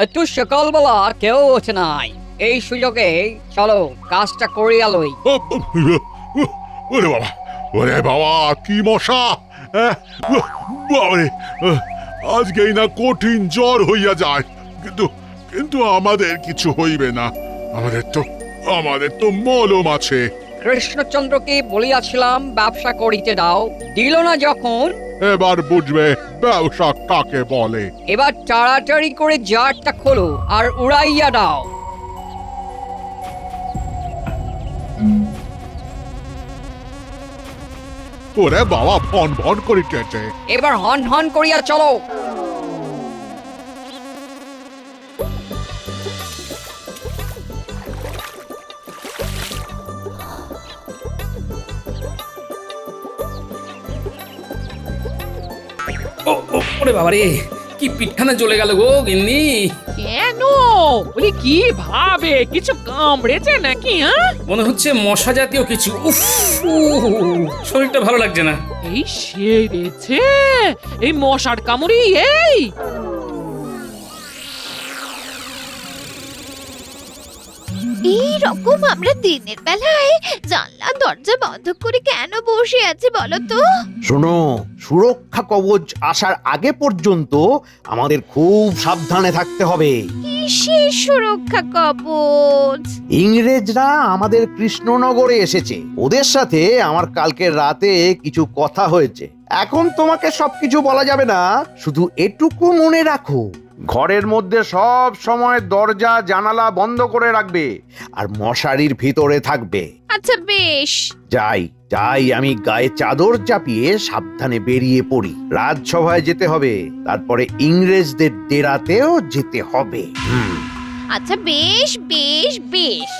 একটু সকালবেলা কেউ ওঠে নাই, এই সুযোগে চলো কাজটা করিয়া লই। ওরে বাবা, ওরে বাবা, কি মশা! বাবারে, আজকেই না কঠিন জ্বর হইয়া যায়, কিন্তু কিন্তু আমাদের কিছু হইবে না। আমাদের তো মলম আছে। কৃষ্ণচন্দ্রকে বলিয়াছিলাম ব্যবসা করিতে দাও, দিল না যখন। এবার বুঝবে ব্যবসা কাকে বলে। এবার তাড়াতাড়ি করে জারটা খোলো আর উড়াইয়া দাও। ওরে বাবা, ভন ভন করিতেছে। এবার হন হন করিয়া চলো। ওরে বাবা রে, কি পিঠখানা জ্বলে গেল গো গিন্নি। কেন? বলি কি ভাবে কিছু কামড়েছে নাকি? মনে হচ্ছে মশা জাতীয় কিছু। উফ, শরীরটা ভালো লাগছে না। এই সেরেছে এই মশার কামড়ি। এই রকম আমরা দিনের বেলায় জানলা দরজা বন্ধ করে কেন বসে আছি বলো তো? শোনো, সুরক্ষা কবচ আসার আগে পর্যন্ত আমাদের খুব সাবধানে থাকতে হবে। কিসের সুরক্ষা কবচ? ইংরেজরা আমাদের কৃষ্ণনগরে এসেছে, ওদের সাথে আমার কালকের রাতে কিছু কথা হয়েছে। এখন তোমাকে সবকিছু বলা যাবে না, শুধু এটুকু মনে রাখো, ঘরের মধ্যে সব সময় দরজা জানালা বন্ধ করে রাখবে আর মশারির ভিতরে থাকবে। আচ্ছা বেশ। যাই যাই, আমি গায়ে চাদর চাপিয়ে সাবধানে বেরিয়ে পড়ি। রাজসভায় যেতে হবে, তারপরে ইংরেজদের ডেরাতেও যেতে হবে। আচ্ছা বেশ বেশ বেশ।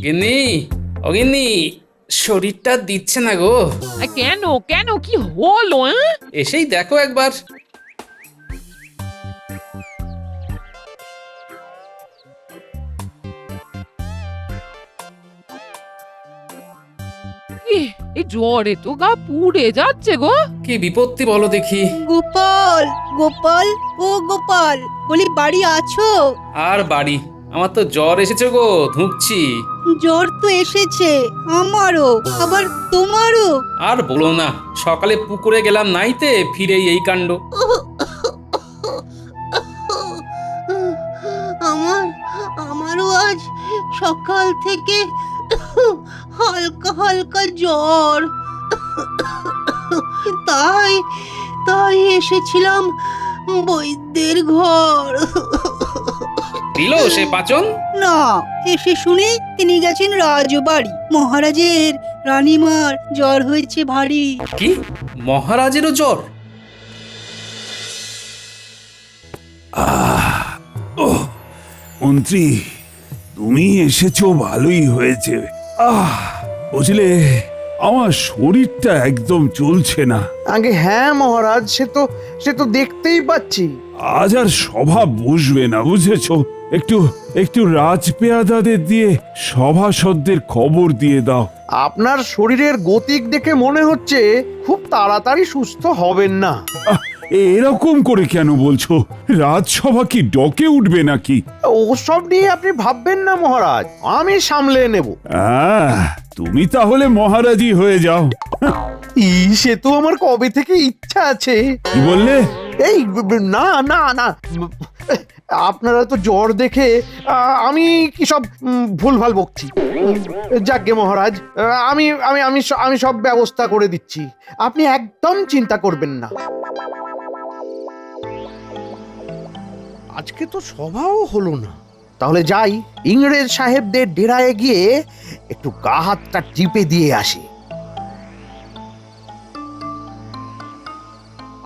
গিন্নি, ও গিন্নি, শরীরটা দিচ্ছে না গো। কেন কেন কি হলো? এসেই দেখো একবার। এই জ্বরে তো গা পুড়ে যাচ্ছে গো। কি বিপত্তি বলো দেখি। গোপাল, গোপাল, ও গোপাল, বলি বাড়ি আছো? আর বাড়ি, আমার তো জ্বর এসেছে গো, ধুঁকছি। জ্বর তো এসেছে আমারও, আবার তোমারও। আর বলো না, সকালে পুকুরে গেলাম নাইতে, ফিরেই এই কাণ্ড। আমারও আজ সকাল থেকে হালকা হালকা জ্বর, তাই তাই এসেছিলাম বৈদ্যের ঘর। দিল সে পাচন? না, এসে শুনে তিনি গেছেন রাজবাড়ি। মহারাজের রানীমার জ্বর হয়েছে ভারী। কি, মহারাজেরও জ্বর? মন্ত্রী, তুমি এসেছো ভালোই হয়েছে। বুঝলে, আমার শরীরটা একদম চলছে না। আগে হ্যাঁ মহারাজ, সে তো দেখতেই পাচ্ছি। আজ আর সভা বসবে না, বুঝেছো? একটু একটু রাজপেয়াদাদের দিয়ে সভাসদদের খবর দিয়ে দাও। আপনার শরীরের গতিক দেখে মনে হচ্ছে খুব তাড়াতাড়ি সুস্থ হবেন না। এরকম করে কেন বলছো? রাজসভা কি ডকে উঠবে নাকি? ওসব নিয়ে আপনি ভাববেন না মহারাজ, আমি সামলে নেব। তুমি তাহলে মহারাজই হয়ে যাও। সে তো আমার কবে থেকে ইচ্ছা আছে। কি বললে? এই না না না, আপনারা তো জ্বর দেখে আমি কি সব ভুলভাল বকছি। যাকগে মহারাজ, আমি আমি আমি আমি সব ব্যবস্থা করে দিচ্ছি, আপনি একদম চিন্তা করবেন না। আজকে তো সভাও হলো না, তাহলে যাই, ইংরেজ সাহেবদের ডেরায় গিয়ে একটু গা হাতটা টিপে দিয়ে আসি।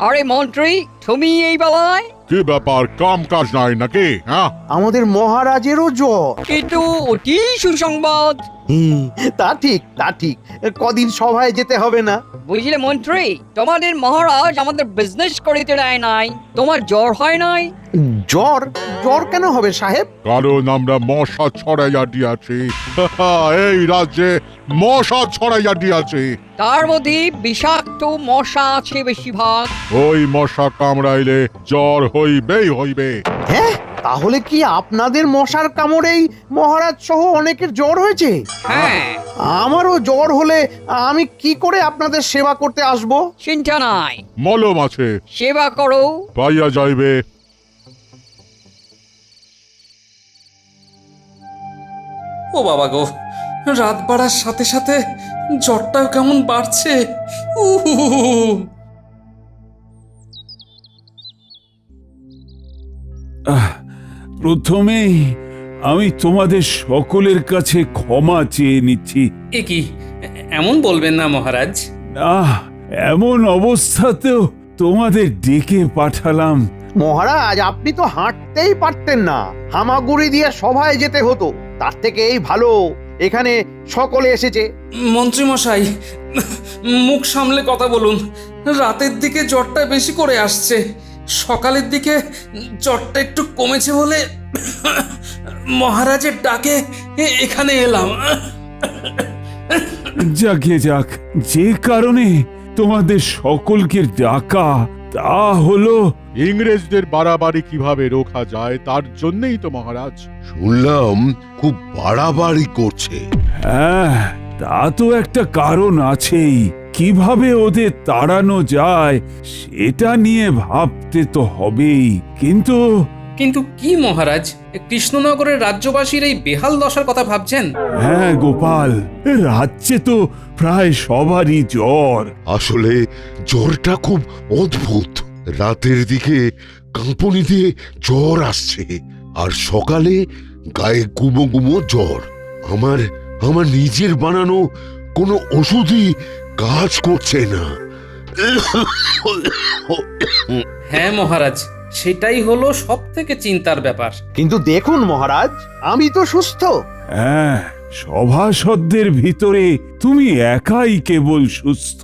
আরে মন্ত্রী, তুমি এই বেলায়? কি ব্যাপার, কাম কাজ নাই নাকি? হ্যাঁ, আমাদের মহারাজেরও জ্বর। কিন্তু অতি সুসংবাদ। তা ঠিক কদিন সভায় যেতে হবে না। বুঝলে মন্ত্রী, তোমাদের মহারাজ আমাদের বিজনেস করিতে দেয় নাই, তোমার জ্বর হয় নাই। জ্বর জ্বর কেন হবে সাহেব? কারণ আমরা মশা ছড়াইয়া দিয়াছি। এই রাজ্যে মশা ছড়াইয়া দিয়াছি। তার মধ্যে বিষাক্ত মশা আছে বেশিরভাগ। ওই মশা কামড়াইলে জ্বর হইবেই হইবে। হ্যাঁ, তাহলে কি আপনাদের মশার কামড়েই মহারাজ সহ অনেকের জ্বর হয়েছে? হ্যাঁ, আমারও জ্বর হলে আমি কি করে আপনাদের সেবা করতে আসব? চিন্তা নাই, মলম আছে, সেবা করো। পাইয়া যাইবে। ও বাবা গো, রাত বাড়ার সাথে সাথে জ্বরটাও কেমন বাড়ছে। প্রথমেই আমি তোমাদের সকলের কাছে ক্ষমা চেয়ে নিচ্ছি। এ কি, এমন বলবেন না মহারাজ। না, এমন অবস্থাতেও তোমাদের ডেকে পাঠালাম। মহারাজ, আপনি তো হাঁটতেই পারতেন না, হামাগুড়ি দিয়ে সভায় যেতে হতো। তার থেকে এই ভালো এখানে সকলে এসেছে। মন্ত্রী মশাই, মুখ সামলে কথা বলুন। রাতের দিকে জ্বরটা বেশি করে আসছে, সকালের দিকে জ্বরটা একটু কমেছে বলে মহারাজের ডাকে এখানে এলাম। যাকে যাক, যে কারণে তোমাদের সকলকে ডাকা তা হলো ইংরেজদের বাড়াবাড়ি কিভাবে রোখা যায় তার জন্যই তো মহারাজ। শুনলাম খুব বাড়াবাড়ি করছে। হ্যাঁ, তা তো একটা কারণ আছেই। কিভাবে ওদের তাড়ানো যায় সেটা নিয়ে ভাবতে তো হবেই। কিন্তু কিন্তু কি মহারাজ, কৃষ্ণনগরের রাজ্যবাসীর এই বেহাল দশার কথা ভাবছেন? হ্যাঁ গোপাল, রাজ্যে তো প্রায় সবারই জ্বর। আসলে জ্বরটা খুব অদ্ভুত। রাতের দিকে কাঁপুনি দিয়ে জ্বর আসছে, আর সকালে গায়ে গুমো গুমো জ্বর। আমার নিজের বানানো কোনো ওষুধই কাজ করছে না। হ্যাঁ মহারাজ, সেটাই হলো সব থেকে চিন্তার ব্যাপার। কিন্তু দেখুন মহারাজ, আমি তো সুস্থ। হ্যাঁ, সভাসদদের ভিতরে তুমি একাই কেবল সুস্থ।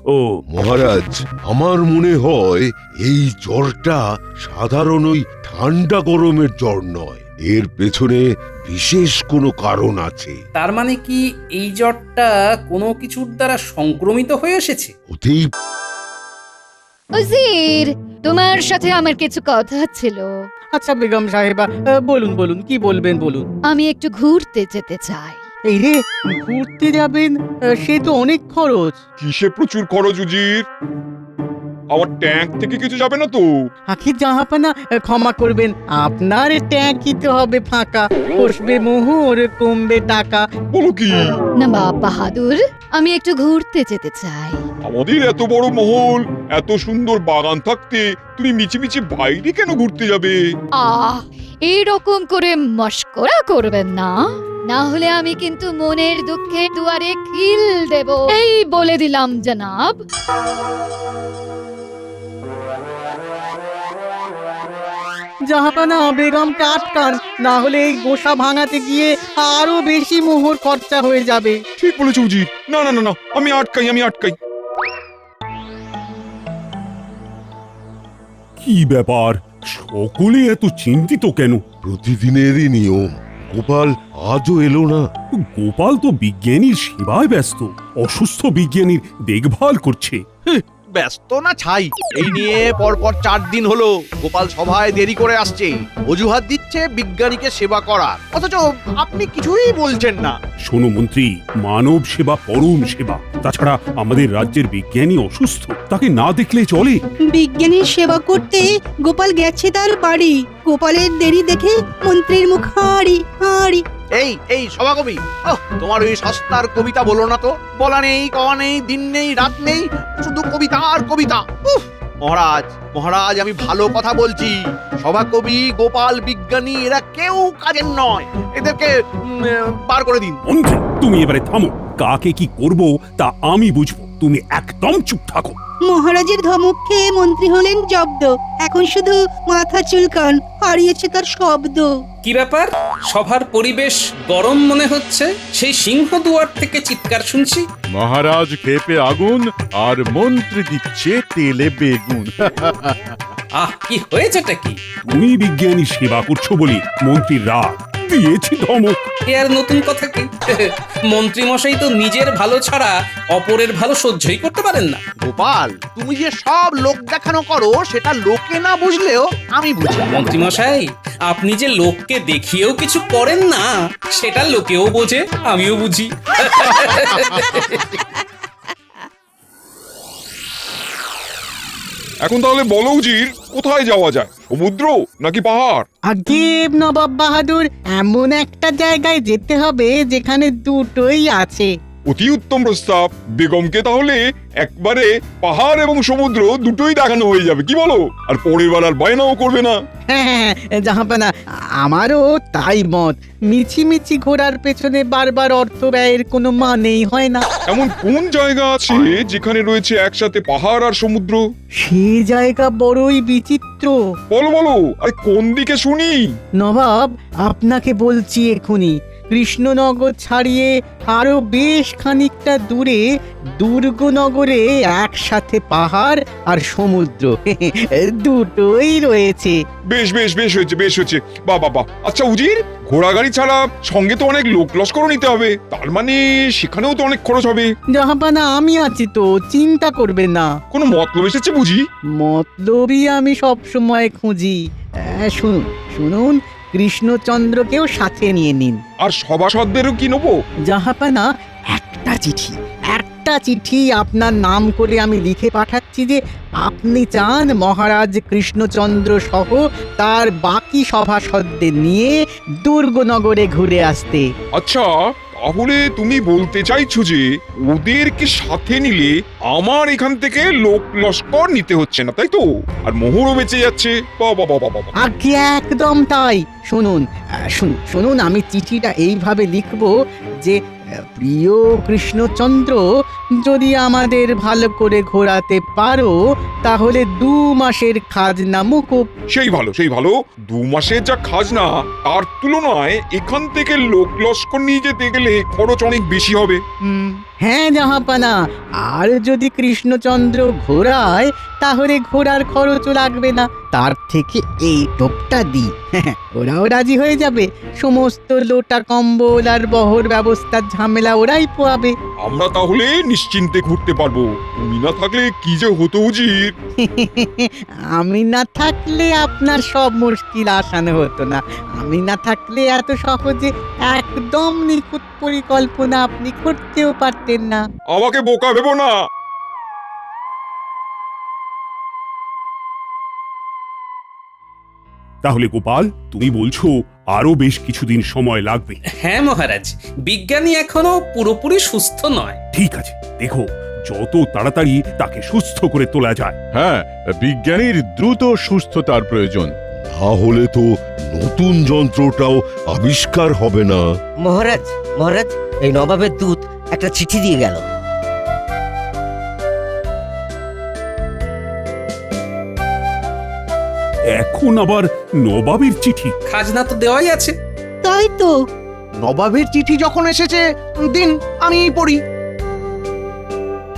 মহারাজ, আমার মনে হয় এই জ্বরটা সাধারণ ওই ঠান্ডা গরমের জ্বর নয়, এর পেছনে বিশেষ কোনো কারণ আছে। তার মানে কি এই জ্বরটা কোনো কিছুর দ্বারা সংক্রমিত হয়ে এসেছে? হতেই উজির, তোমার সাথে আমার কিছু কথা ছিল। আচ্ছা বেগম সাহেবা, বলুন বলুন, কি বলবেন বলুন। আমি একটু ঘুরতে যেতে চাই। এই রে, ঘুরতে যাবেন? সে তো অনেক খরচ। কিসে প্রচুর খরচ উজির? আমার ট্যাঙ্ক থেকে কিছু যাবে না তো? আখির জাহাপানা, ক্ষমা করবেন, আপনার ট্যাঙ্কি তো হবে ফাঁকা। বসবে মোহর, কমবে টাকা। বলো কি? নবাব বাহাদুর, আমি একটু ঘুরতে যেতে চাই। আমাদের এত বড় মহল, এত সুন্দর বাগান থাকতে তুমি মিছিমিছি বাইরে কেন ঘুরতে যাবে? এইরকম করে মস্করা করবেন না, না হলে আমি কিন্তু মনের দুঃখে দুয়ারে খিল দেব। এই বলে দিলাম জনাব। জাহাপানা, বেগমকে আটকান, না হলে এই গোসা ভাঙাতে গিয়ে আরো বেশি মোহর খরচা হয়ে যাবে। ঠিক বলেছো উজির। না না না না, আমি আটকাই। কি ব্যাপার, সকলে এত চিন্তিত কেন? প্রতিদিনেরই নিয়ম। গোপাল আজও এলো না। গোপাল তো বিজ্ঞানীর সেবায় ব্যস্ত, অসুস্থ বিজ্ঞানীর দেখভাল করছে। ব্যস্ত না ছাই, এই নিয়ে পরপর 4 দিন হলো গোপাল সভায় দেরি করে আসছে, অজুহাত দিচ্ছে বিজ্ঞানীকে সেবা করার, অথচ আপনি কিছুই বলছেন না। শোনো মন্ত্রী, মানব সেবা পরম সেবা। তাছাড়া আমাদের রাজ্যের বিজ্ঞানী অসুস্থ, তাকে না দেখলে চলে? বিজ্ঞানীর সেবা করতে গোপাল গেছে তার বাড়ি। গোপালের দেরি দেখে মন্ত্রীর মুখ হাঁড়ি হাঁড়ি। এই সভাকবি, তোমার ওই সস্তার কবিতা বলো না তো। বলা নেই, কওয়া নেই, দিন নেই, রাত নেই, শুধু কবিতা আর কবিতা। মহারাজ, আমি ভালো কথা বলছি। সভাকবি, গোপাল, বিজ্ঞানী এরা কেউ কাজের নয়, এদেরকে বার করে দিন। মন্ত্রী, তুমি এবারে থামো। কাকে কি করব তা আমি বুঝবো। তুমি একদম চুপ থাকো। মহারাজের ধমক খেয়ে মন্ত্রী হলেন জব্দ, এখন শুধু মাথা চুলকান, হারিয়েছে তার শব্দ। কি ব্যাপার, সভার পরিবেশ গরম মনে হচ্ছে? সেই সিংহ দুয়ার থেকে চিৎকার শুনছি। মহারাজ ক্ষেপে আগুন আর মন্ত্রী দিচ্ছে তেলে বেগুন। আহ, কি হয়েছেটা কি? তুমি বিজ্ঞানী সেবা করছো বলে মন্ত্রীর রাগ, দিয়েছি ধমক। এ আর নতুন কথা কি? মন্ত্রী মশাই তো নিজের ভালো ছাড়া অপরের ভালো সহ্যই করতে পারেন না। গোপাল, তুমি যে সব লোক দেখানো করো সেটা লোকে না বুঝলেও আমি বুঝি। মন্ত্রী মশাই, আপনি যে লোককে দেখিয়েও কিছু করেন না সেটা লোকেও বোঝে, আমিও বুঝি। এখন তাহলে বলো উজির, কোথায় যাওয়া যায়? সমুদ্র নাকি পাহাড়? আগে নবাব বাহাদুর, এমন একটা জায়গায় যেতে হবে যেখানে দুটোই আছে। অতি উত্তম প্রস্তাব। বেগমকে তাহলে একবারে পাহাড় এবং সমুদ্র দুটোই দেখানো হয়ে যাবে, কি বলো? আর পরের বার আর বায়নাও করবে না। হ্যাঁ, জাহাপানা, আমারও তাই মত। মিছিমিছি ঘোরার পেছনে বারবার অর্থ ব্যয়ের কোনো মানেই হয় না। এমন কোন জায়গা আছে যেখানে রয়েছে একসাথে পাহাড় আর সমুদ্র? সেই জায়গা বড়ই বিচিত্র। বলো বলো, আরে কোন দিকে শুনি? নবাব, আপনাকে বলছি এখুনি। কৃষ্ণনগর ছাড়িয়ে আরো বেশ খানিকটা দূরে দুর্গনগরে একসাথে পাহাড় আর সমুদ্র দুটোই রয়েছে। বেশ বেশ বেশ হয়েছে, বেশ হয়েছে। বাহ বাহ বাহ। আচ্ছা উজির, ঘোড়া গাড়ি ছাড়া সঙ্গে তো অনেক লোক লস্করও নিতে হবে, তার মানে সেখানেও তো অনেক খরচ হবে। জাহাপানা, আমি আছি তো, চিন্তা করবেন না। কোনো মতলব এসেছে বুঝি? মতলবই আমি সব সময় খুঁজি। শুনুন শুনুন, কৃষ্ণচন্দ্রকেও সাথে নিয়ে নিন। আর সভাসদেরও কি নেবো? জাহাপানা, একটা চিঠি আপনার নাম করে আমি লিখে পাঠাচ্ছি যে আপনি চান মহারাজ কৃষ্ণচন্দ্র সহ তার বাকি সভাসদদের নিয়ে দুর্গনগরে ঘুরে আসতে। আচ্ছা, তাহলে তুমি বলতে চাইছো যে ওদেরকে সাথে নিলে আমার এখান থেকে লোক লস্কর নিতে হচ্ছে না, তাই তো? আর মোহরও বেঁচে যাচ্ছে। বাবা বাবা বাবা। আগে একদম তাই। শুনুন শুনুন, আমি চিঠিটা এইভাবে লিখব যে প্রিয় কৃষ্ণচন্দ্র, যদি আমাদের ভালো করে ঘোরাতে পারো তাহলে 2 মাসের খাজনা মুকুব। সেই ভালো, সেই ভালো। 2 মাসের যা খাজনা তার তুলনায় এখান থেকে লোক লস্কর নিয়ে যেতে গেলে খরচ অনেক বেশি হবে। হ্যাঁ জাহাপানা, আর যদি কৃষ্ণচন্দ্র ঘোরায় তাহলে ঘোড়ার খরচও লাগবে না। তার থেকে এই টোপটা দিই, ওরাও রাজি হয়ে যাবে। সমস্ত লোটা কম্বল আর বহর ব্যবস্থার ঝামেলা ওরাই পোয়াবে। আমরা তাহলে নিশ্চিন্তে ঘুরতে পারবো। তুমি না থাকলে কি যে হতো উজির। আমি না থাকলে আপনার সব মুশকিল আসানো হতো না। আমি না থাকলে এত সহজে একদম নিখুঁত পরিকল্পনা আপনি করতেও পারতেন না। আমাকে বোকা ভেবো না। তাহলে গোপাল, তুমি বলছো আরো বেশ কিছুদিন সময় লাগবে? হ্যাঁ মহারাজ, বিজ্ঞানী এখনো পুরোপুরি সুস্থ নয়। ঠিক আছে, দেখো যত তাড়াতাড়ি তাকে সুস্থ করে তোলা যায়। হ্যাঁ, বিজ্ঞানীর দ্রুত সুস্থতার প্রয়োজন। তাহলে তো নতুন যন্ত্রটাও আবিষ্কার হবে না। মহারাজ, এই নবাবের দূত একটা চিঠি দিয়ে গেল। এখন আবার নবাবের চিঠি? খাজনা তো দেওয়াই আছে। তাই তো। নবাবের চিঠি যখন এসেছে, দিন আমি পড়ি।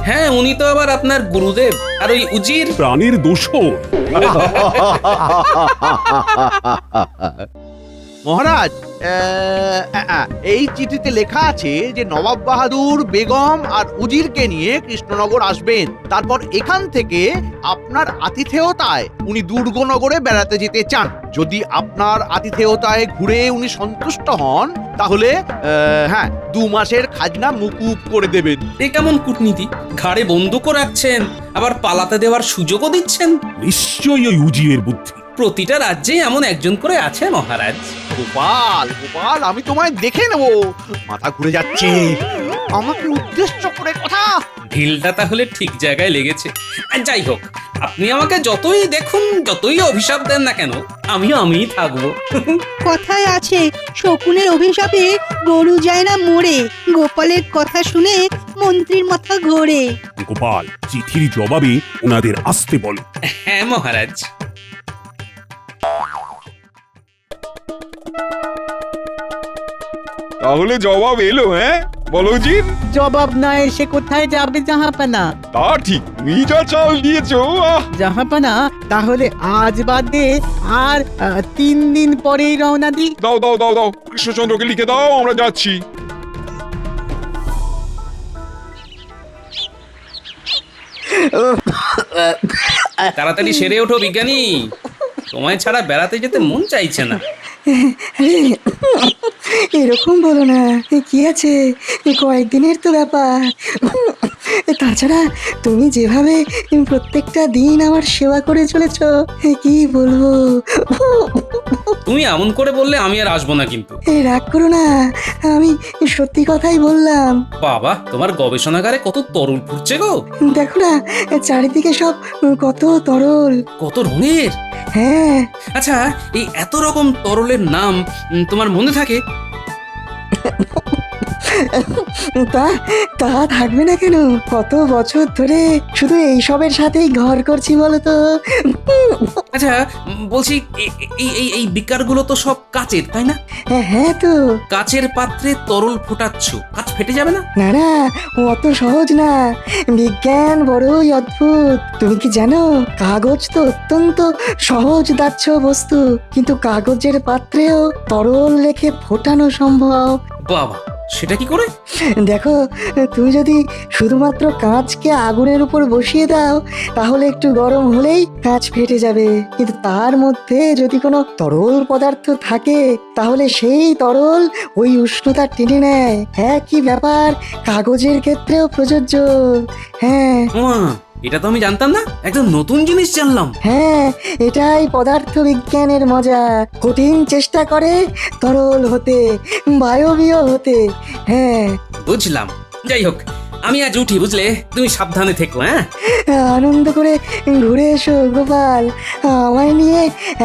হ্যাঁ, উনি তো আবার আপনার গুরুদেব, আর ওই উজির প্রাণের দোষর। মহারাজ, এই চিঠিতে লেখা আছে যে নবাব বাহাদুর বেগম আর উজিরকে নিয়ে কৃষ্ণনগর আসবেন। তারপর এখান থেকে আপনার আতিথেয়তায় উনি দুর্গনগরে বেড়াতে যেতে চান। যদি আপনার আতিথেয়তায় ঘুরে উনি সন্তুষ্ট হন তাহলে 2 মাসের খাজনা মুকুব করে দেবেন। এ কেমন কূটনীতি? ঘাড়ে বন্দুকও রাখছেন, আবার পালাতে দেওয়ার সুযোগও দিচ্ছেন। নিশ্চয়ই ওই উজিরের বুদ্ধি। প্রতিটা রাজ্যে এমন একজন করে আছে মহারাজ। গোপাল, আমি তোমায় দেখে নেব। মাথা ঘুরে যাচ্ছে। আমাকে উদ্দেশ্য করে কথা। ঢিলটা তাহলে ঠিক জায়গায় লেগেছে। যাই হোক, আপনি আমাকে যতই দেখুন, যতই অভিশাপ দেন না কেন, আমিই থাকবো। কথায় আছে, শকুনের অভিশাপে গরু যায় না মরে। গোপালের কথা শুনে মন্ত্রীর মাথা ঘোরে। গোপাল, চিঠির জবাবে ওনাদের আসতে বলো। হ্যাঁ মহারাজ। তাহলে জবাব এলো, হ্যাঁ বলো উজির? জবাব না এসে কোথায় যাবে জাহাপানা? তা ঠিক, তুমি যা চাল দিয়েছো। জাহাপানা, তাহলে আজ বাদে আর 3 দিন পরেই রওনা দিই। দাও দাও দাও দাও, কৃষ্ণচন্দ্রকে লিখে দাও, আমরা যাচ্ছি। তাড়াতাড়ি সেরে ওঠো বিজ্ঞানী, তোমায় ছাড়া বেড়াতে যেতে মন চাইছে না। এরকম বলো না, কি আছে, কয়েকদিনের তো ব্যাপার। তাছাড়া তুমি যেভাবে প্রত্যেকটা দিন আমার সেবা করে চলেছ, কি বলবো। তুমি এমন করে বললে আমি আর আসবো না কিন্তু। রাগ করো না, আমি সত্যি কথাই বললাম। বাবা, তোমার গবেষণাগারে কত তরল ফুটছে গো। দেখো না, চারিদিকে সব কত তরল। কত রঙের। হ্যাঁ। আচ্ছা, এই এত রকম তরলের নাম তোমার মনে থাকে? তা তা থাকবে না কেন, কত বছর ধরে শুধু এইসবের সাথেই ঘর করছি বলো তো। আচ্ছা বলছি, এই বিকারগুলো তো সব কাচের, তাই না? হ্যাঁ তো। কাচের পাত্রে তরল ফোটাচ্ছ, কাচ ফেটে যাবে না? না না, অত সহজ না, বিজ্ঞান বড়ই অদ্ভুত। তুমি কি জানো, কাগজ তো অত্যন্ত সহজ দাহ্য বস্তু, কিন্তু কাগজের পাত্রেও তরল রেখে ফোটানো সম্ভব। বাবা, সেটা কি করে? দেখো, তুমি যদি শুধুমাত্র কাঁচকে আগুনের উপর বসিয়ে দাও, তাহলে একটু গরম হলেই কাঁচ ফেটে যাবে। কিন্তু তার মধ্যে যদি কোনো তরল পদার্থ থাকে, তাহলে সেই তরল ওই উষ্ণতা টেনে নেয়। একই ব্যাপার কাগজের ক্ষেত্রেও প্রযোজ্য। হ্যাঁ। এটা তো আমি জানতাম না, একদম নতুন জিনিস জানলাম। হ্যাঁ, এটাই পদার্থ বিজ্ঞানের মজা। কঠিন চেষ্টা করে তরল হতে, বায়বীয় হতে। হ্যাঁ, বুঝলাম। যাই হোক, আমি আজ উঠি, বুঝলে? তুমি সাবধানে থেকো। হ্যাঁ, আনন্দ করে ঘুরে এসো গোপাল, আমায় নিয়ে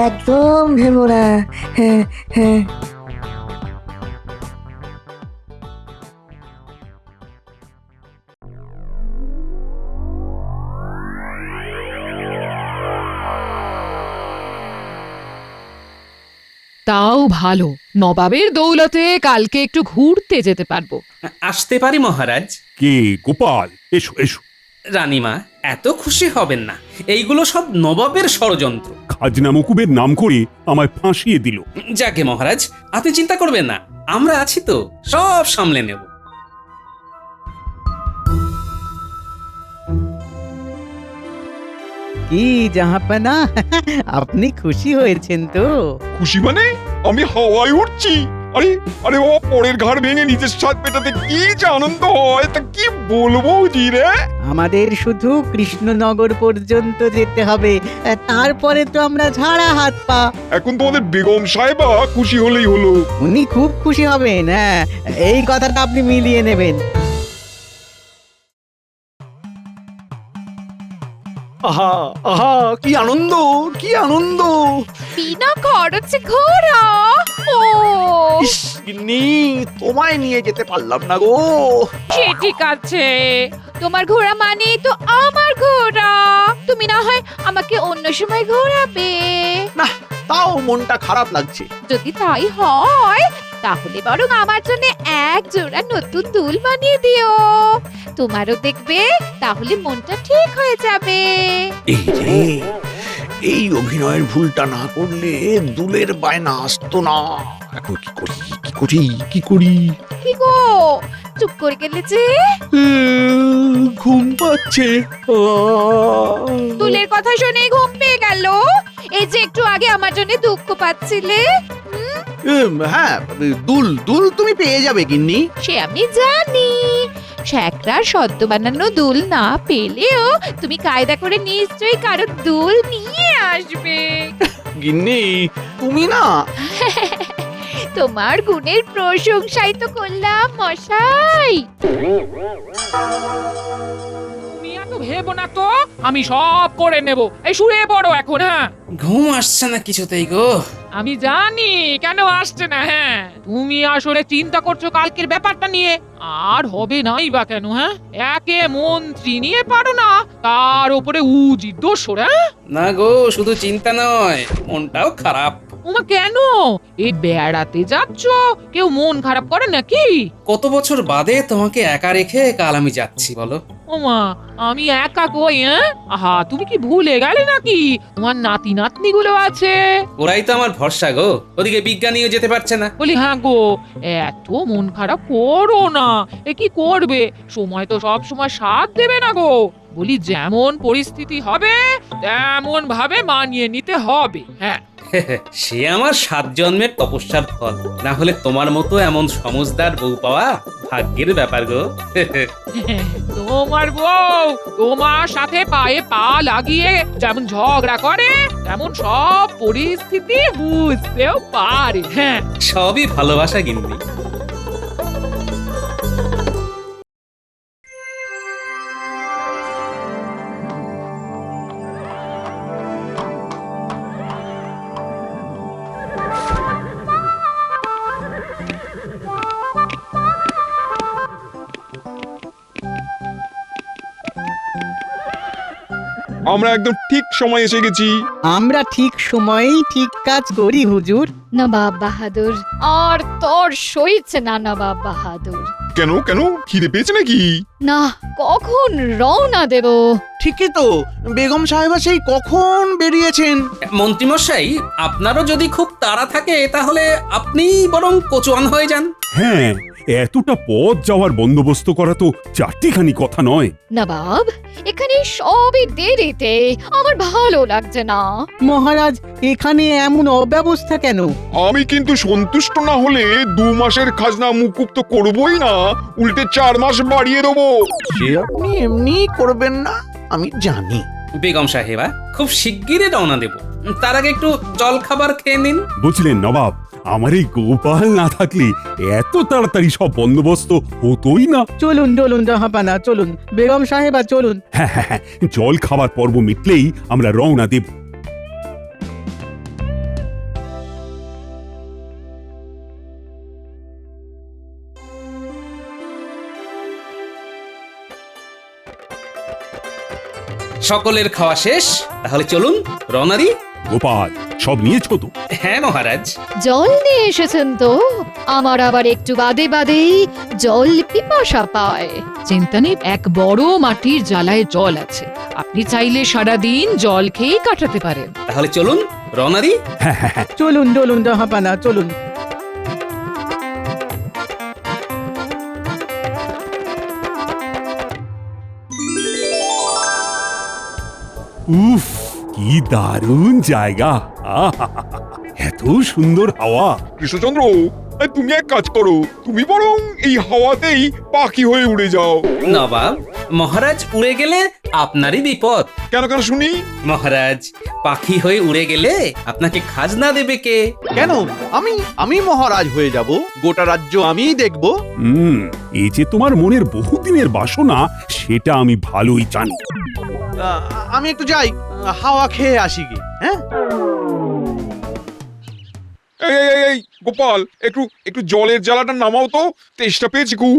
একদম ভেবো না। হ্যাঁ হ্যাঁ। তাও ভালো, নবাবের দৌলতে কালকে একটু ঘুরতে যেতে পারবো। আসতে পারি মহারাজ? কে গোপাল, এসো এসো। রানীমা, এত খুশি হবেন না, এইগুলো সব নবাবের ষড়যন্ত্র। খাজনা মকুবের নাম করে আমায় ফাঁসিয়ে দিল। যাকে মহারাজ, আপনি চিন্তা করবেন না, আমরা আছি তো, সব সামলে নেব। কি জাহাপানা, আপনি খুশি হয়েছেন তো? খুশি মানে আমি হাওয়ায় উঠছি। আরে আরে বাবা, পরের ঘাড় ভেঙে নিজের স্বাদ পেটাতে কি যে আনন্দ হয়, তা কি বলবো জি রে। আমাদের শুধু কৃষ্ণনগর পর্যন্ত যেতে হবে, তারপরে তো আমরা ঝাড়া হাত পা। এখন তোমাদের বেগম সাহেবা খুশি হলেই হলো। উনি খুব খুশি হবেন। হ্যাঁ, এই কথাটা আপনি মিলিয়ে নেবেন। আহা আহা, কি আনন্দ, কি আনন্দ। বিনা খরচে ঘোরা। ও গিন্নি, তোমায় নিয়ে যেতে পারলাম না গো। সে ঠিক আছে, তোমার ঘোড়া মানে তো আমার ঘোড়া। তুমি না হয় আমাকে অন্য সময় ঘোরাবে। না, তাও মনটা খারাপ লাগছে। যদি তাই হয়, তাহলে বরং আমার জন্য এক জোড়া নতুন দুল বানিয়ে দিও। তোমারও দেখবে, তাহলে মনটা ঠিক হয়ে যাবে। এই রে, এই অভিনয়ের ভুলটা না করলে দুলের বায়না আসতো না। এখন কি করি, কি করি, কি করি? কি গো, চুপ করে গেলে যে? ঘুম পাচ্ছে। দুলের কথা শুনে ঘুম পেয়ে গেল? এই যে একটু আগে আমার জন্য দুঃখ পাচ্ছিলে। হ্যাঁ, দুল দুল তুমি পেয়ে যাবে গিন্নি। সে আমি জানি। ছ্যাকড়ার সদ্য বানানো দুল না পেলেও তুমি কায়দা করে নিশ্চয়ই কারো দুল নিয়ে আসবে। গিন্নি, তুমি না। তোমার গুণের প্রশংসাই তো করলাম মশাই। তুমি এত ভেবো না তো, আমি সব করে নেব। এই শুয়ে পড়ো এখন। হ্যাঁ, ঘুম আসছে না কিছুতেই গো। আমি জানি কেন আসছে না। হ্যাঁ, তুমি আসলে চিন্তা করছো কালকের ব্যাপারটা নিয়ে। আর হবে নাই বা কেন? হ্যাঁ, একে মন্ত্রী নিয়ে পারো না, তার উপরে উজি দোষর। হ্যাঁ, না গো, শুধু চিন্তা নয়, মনটাও খারাপ। ওমা কেন? এই বেড়াতে যাচ্ছ, কেউ মন খারাপ করে নাকি? কত বছর বাদে তোমাকে একা রেখে কাল আমি যাচ্ছি বলো। ওমা, আমি একা কই? হ্যাঁ, আহা, তুমি কি ভুলে গেলে নাকি তোমার নাতি নাতনি গুলো আছে? ওরাই তো আমার ভরসা গো। ওদিকে বিজ্ঞানীও যেতে পারছে না। বলি হ্যাঁ গো, এত মন খারাপ করো না। এ কি করবে, সময় তো সব সময় সাথ দেবে না গো। বলি যেমন পরিস্থিতি হবে তেমন ভাবে মানিয়ে নিতে হবে। হ্যাঁ, সে আমার 7 জন্মের তপস্যার ফল। না হলে তোমার মতো এমন সমজদার বউ পাওয়া ভাগ্যের ব্যাপার গো। তোমার বউ তোমার সাথে পায়ে পা লাগিয়ে যেমন ঝগড়া করে, তেমন সব পরিস্থিতি বুঝতেও পারে। হ্যাঁ, সবই ভালোবাসা গিন্নি। আমরা একদম ঠিক সময় এসে গেছি। আমরা ঠিক সময়েই ঠিক কাজ করি হুজুর। নবাব বাহাদুর, আর তোর সইছে না নবাব বাহাদুর। কেন কেন, খিদে পেয়েছে নাকি? না, কখন রওনা দেব? ঠিকই তো, বেগম সাহেবা সেই কখন বেরিয়েছেন। মন্ত্রীমশাই, আপনারও যদি খুব তাড়া থাকে তাহলে আপনি বরং কোচোয়ান হয়ে যান। হ্যাঁ, এতটা পথ যাওয়ার বন্দোবস্ত করা তো চারটিখানি কথা নয়। নবাব, এখানে সবই দেরিতে, আমার ভালো লাগছে না। মহারাজ, এখানে এমন অব্যবস্থা কেন? আমি কিন্তু সন্তুষ্ট না হলে 2 মাসের খাজনা মুকুব তো করবই না, উল্টে 4 মাস বাড়িয়ে দেবো। সে আপনি এমনি করবেন না, আমি জানি। বেগম সাহেবা, খুব শিগগিরই রওনা দেব। তার আগে একটু জল খাবার খেয়ে নিন। বুঝলেন নবাব, আমার এই গোপাল না থাকলে এত তাড়াতাড়ি সব বন্দোবস্ত হতোই না। চলুন চলুন জাহাপানা, চলুন বেগম সাহেবা, চলুন। হ্যাঁ হ্যাঁ হ্যাঁ, জল খাবার পর্ব মিটলেই আমরা রওনা দেব। সকলের খাওয়া শেষ, তাহলে চলুন রওনা দিই। গোপাল, সব নিয়েছো তো? হ্যাঁ মহারাজ। জল নিয়ে এসেছেন তো? আমার আবার একটু বাদে বাদেই জল পিপাসা পায়। চিন্তা নেই, এক বড় মাটির জ্বালায় জল আছে, আপনি চাইলে সারাদিন জল খেয়ে কাটাতে পারেন। তাহলে চলুন রওনা দিই। হ্যাঁ হ্যাঁ হ্যাঁ, চলুন চলুন জাহাপানা, চলুন। উফ, কি দারুণ জায়গা! আহা, এত সুন্দর হাওয়া। কৃষ্ণচন্দ্র, তুমি এক কাজ করো, তুমি বরং এই হাওয়াতেই পাখি হয়ে উড়ে যাও। নবাব, মহারাজ উড়ে গেলে আপনারই বিপদ। কেন কেন শুনি? মহারাজ, পাখি হয়ে উড়ে গেলে আপনাকে খাজনা দেবে কে? কেন আমি মহারাজ হয়ে যাব? গোটা রাজ্য আমিই দেখব। এই যে তোমার মনের বহুদিনের বাসনা, সেটা আমি ভালোই জানি। আমি একটু যাই, হাওয়া খেয়ে আসি গে। হ্যাঁ, এই গোপাল, একটু একটু জলের জ্বালাটা নামাও তো, তেষ্টা পেয়েছি খুব।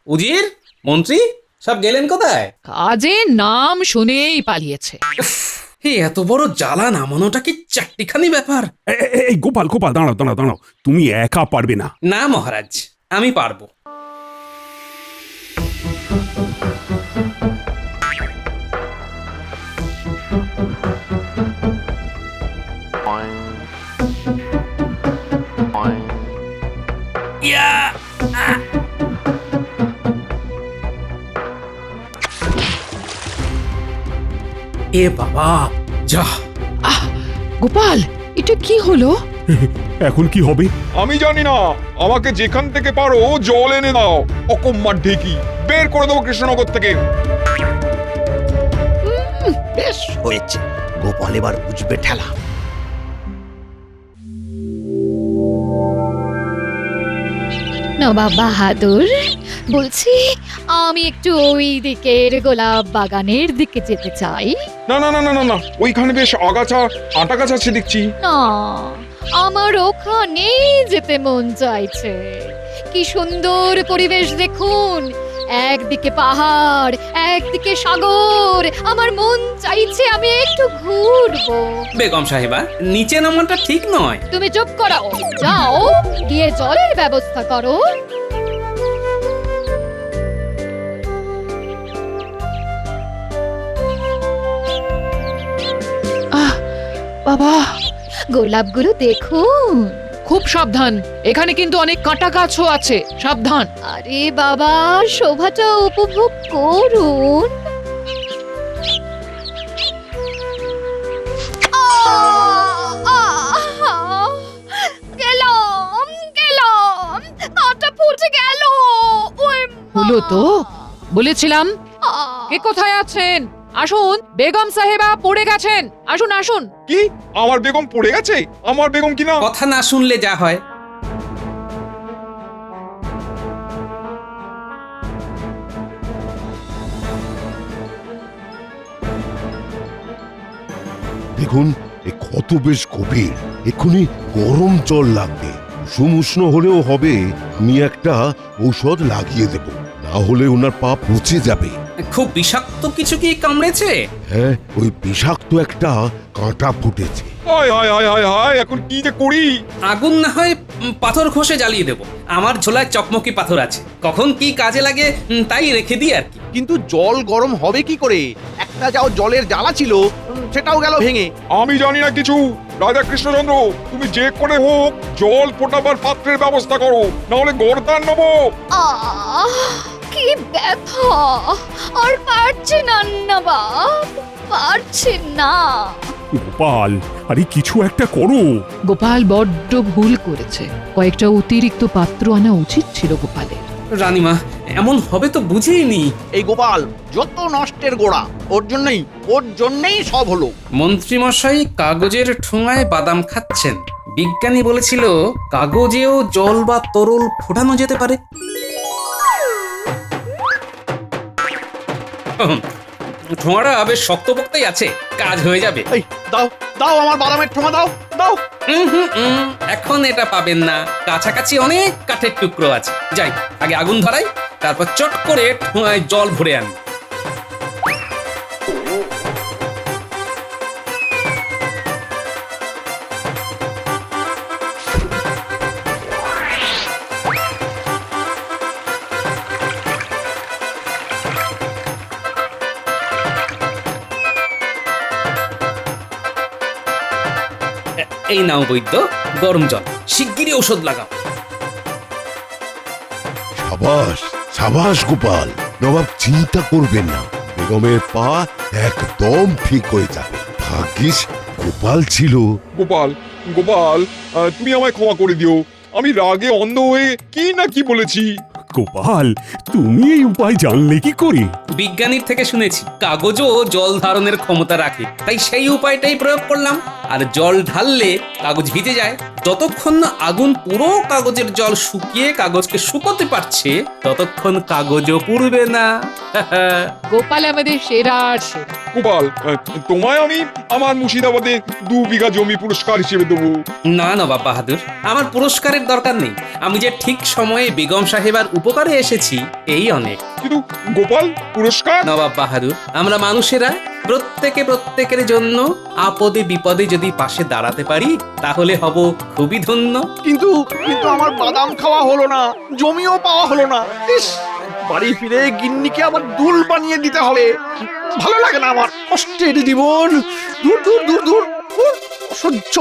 উজির, মন্ত্রী, সব গেলেন কোথায়? কাজের নাম শুনেই পালিয়েছে। এই এত বড় জ্বালা নামানোটা কি চারটিখানি ব্যাপার? এই গোপাল গোপাল, দাঁড়াও দাঁড়াও দাঁড়াও, তুমি একা পারবে না। না মহারাজ, আমি পারবো। ইয়া! এ বাবা, যা! গোপাল, এটা কি হলো? এখন কি হবে? আমি জানি না, আমাকে যেখান থেকে পারো জল এনে দাও। অকম্মার ঢেকি বের করে দেবো কৃষ্ণনগর থেকে। বেশ হয়েছে, গোপাল এবার বুঝবে ঠেলা। নবাব বাহাদুর, বলছি আমি একটু ওই দিকের গোলাপ বাগানের দিকে যেতে চাই। না না না না না না, ওইখানে বেশ আগাছা আটা গাছ আছে দেখছি। না, আমার ওখানেই যেতে মন চাইছে। কি সুন্দর পরিবেশ দেখুন, একদিকে পাহাড়, একদিকে সাগর। আমার মন চাইছে আমি একটু ঘুরবো। বেগম সাহেবা, নিচে নামাটা ঠিক নয়। তুমি চুপ করো, যাও গিয়ে জলের ব্যবস্থা করো। বাবা, গোলাপগুলো দেখুন। খুব সাবধান, এখানে কিন্তু অনেক কাঁটা গাছও আছে, সাবধান। আরে বাবা, শোভাটা উপভোগ করুন। গেলাম গেলাম, কাঁটা ফুটে গেল। হলো তো, বলেছিলাম। কে কোথায় আছেন? আসুন, বেগম সাহেবা পড়ে গেছেন। আসুন আসুন। কি, আমার বেগম পড়ে গেছে? আমার বেগম কিনা? কথা না শুনলে যা হয়। দেখুন, এ ক্ষত বেশ গভীর, এক্ষুনি গরম জল লাগবে। কুসুম উষ্ণ হলেও হবে, আমি একটা ঔষধ লাগিয়ে দেব, না হলে ওনার পা পচে যাবে। খুব বিষাক্ত কিছু কি কামড়েছে? হ্যাঁ, ওই বিষাক্ত একটা কাঁটা ফুটেছে। হায় হায় হায় হায় হায়, এখন কি যে করি? আগুন না হয় পাথর ঘষে জ্বালিয়ে দেব। আমার ঝোলায় চকমকি পাথর আছে, কখন কি কাজে লাগে তাই রেখে দিই আর কি। কিন্তু জল গরম হবে কি করে? একটা যাও জলের জ্বালা ছিল, সেটাও গেল ভেঙে। আমি জানি না কিছু। রাজা কৃষ্ণচন্দ্র, তুমি যে করে হোক জল ফোটাবার পাত্রের ব্যবস্থা করো, না হলে গর্দান নেবো। কি ব্যথা! আর পারছি না নবাব, পারছি না। গোপাল, আরে কিছু একটা করো। গোপাল বড্ড ভুল করেছে, কয়েকটা অতিরিক্ত পাত্র আনা উচিত ছিল গোপালের। রানীমা, এমন হবে তো বুঝিনি। এই গোপাল যত নষ্টের গোড়া, ওর জন্যই সব হলো। মন্ত্রীমশাই কাগজের ঠোঙায় বাদাম খাচ্ছেন। বিজ্ঞানী বলেছিল কাগজেও জল বা তরল ফোটানো যেতে পারে। ঠোঙাটা বেশ শক্তপোক্তই আছে, কাজ হয়ে যাবে। এই দাও দাও, আমার বাদামের ঠোঙা দাও দাও। এখন এটা পাবেন না, কাছাকাছি অনেক কাঠের টুকরো আছে। যাই, আগে আগুন ধরাই, তারপর চট করে ঠোঙায় জল ভরে আনি। এই নাও বৈদ্য, গরম জল, শিগগিরই ঔষধ লাগাও। সাবাস সাবাস গোপাল, নবাব চিন্তা করবেন না, বেগমের পা একদম ঠিক হয়ে যাবে। ভাগ্যিস গোপাল ছিল। গোপাল গোপাল, তুমি আমায় ক্ষমা করে দিও। আমি রাগে অন্ধ হয়ে কি না কি বলেছি। গোপাল, তুমি এই উপায় জানলে কি করে? বিজ্ঞানীর থেকে শুনেছি কাগজও জল ধারণের ক্ষমতা রাখে, তাই সেই উপায়টাই প্রয়োগ করলাম। আর জল ঢাললে কাগজ ভিজে যায়। যতক্ষণ না আগুন পুরো কাগজের জল শুকিয়ে কাগজকে শুকোতে পারছে, ততক্ষণ কাগজও পুড়বে না। গোপাল আমাদের সেরা সেরা। গোপাল, তোমায় আমি আমার মুর্শিদাবাদে 2 বিঘা জমি পুরস্কার হিসেবে দেবো। না নবাব বাহাদুর, আমার পুরস্কারের দরকার নেই। আমি যে ঠিক সময়ে বেগম সাহেবার উপকারে এসেছি, এই অনেক। কিন্তু গোপাল, পুরস্কার? নবাব বাহাদুর, আমরা মানুষেরা প্রত্যেকের জন্য আপদে বিপদে যদি পাশে দাঁড়াতে পারি, তাহলে হব খুবই ধন্য। কিন্তু আমার বাদাম খাওয়া হলো না, জমিও পাওয়া হলো না। ইস, বাড়ি ফিরে গিন্নিকে আবার দুল বানিয়ে দিতে হবে। ভালো লাগে না আমার কষ্টের জীবন। দূর দূর দূর দূর, অসহ্য।